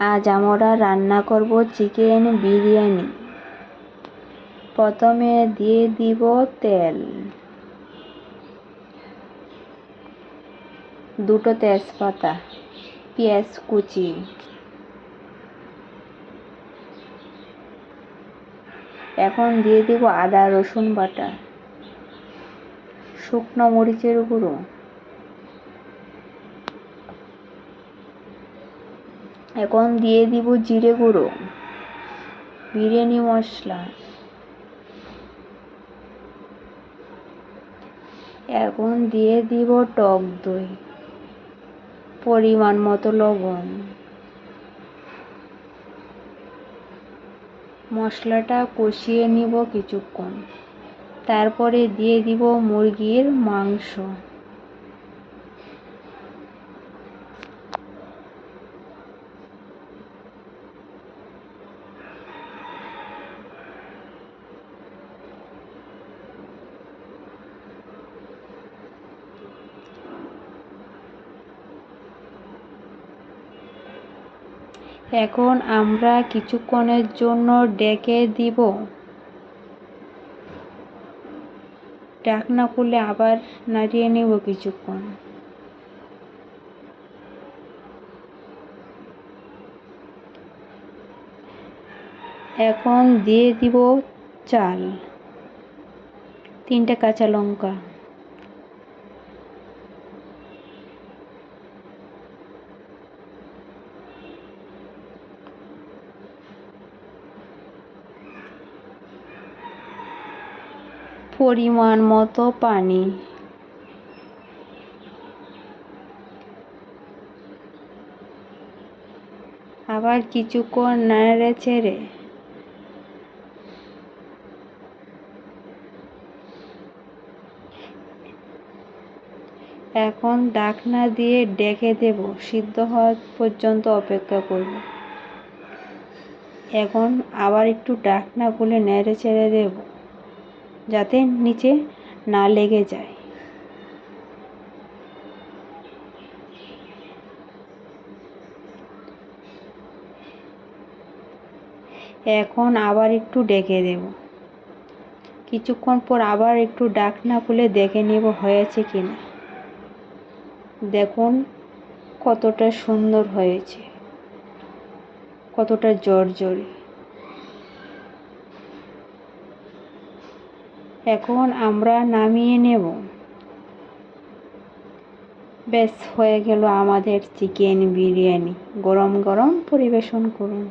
আজ আমরা রান্না করব চিকেন বিরিয়ানি। প্রথমে দিয়ে দিব তেল, দুটো তেজপাতা, পেঁয়াজ কুচি, এখন দিয়ে দিব আদা রসুন বাটা, শুকনো মরিচের গুঁড়ো, এখন দিয়ে দিব জিরে গুঁড়ো, বিরিয়ানি মশলা, এখন দিয়ে দিব টক দই, পরিমাণ মতো লবণ। মশলাটা কষিয়ে নিব কিছুক্ষণ, তারপরে দিয়ে দিব মুরগির মাংস। এখন আমরা কিছুক্ষণের জন্য ঢেকে দিব। ঢাকনা খুলে আবার নাড়িয়ে নেব কিছুক্ষণ। এখন দিয়ে দিব চাল, 3টে কাঁচা লঙ্কা, পরিমাণ মতো পানি, আবার কিছুক্ষণ নেড়ে চেড়ে এখন ঢাকনা দিয়ে ঢেকে দেব, সিদ্ধ হওয়া পর্যন্ত অপেক্ষা করব। এখন আবার একটু ঢাকনা খুলে নেড়ে চেড়ে দেব, যাতে নিচে না লেগে যায়। এখন আবার একটু ঢেকে দেব। কিছুক্ষণ পর আবার একটু ঢাকনা খুলে দেখে নেব হয়েছে কিনা। দেখুন কতটা সুন্দর হয়েছে, কতটা ঝরঝরে। এখন আমরা নামিয়ে নেব। ব্যাস হয়ে গেল আমাদের চিকেন বিরিয়ানি। গরম গরম পরিবেশন করুন।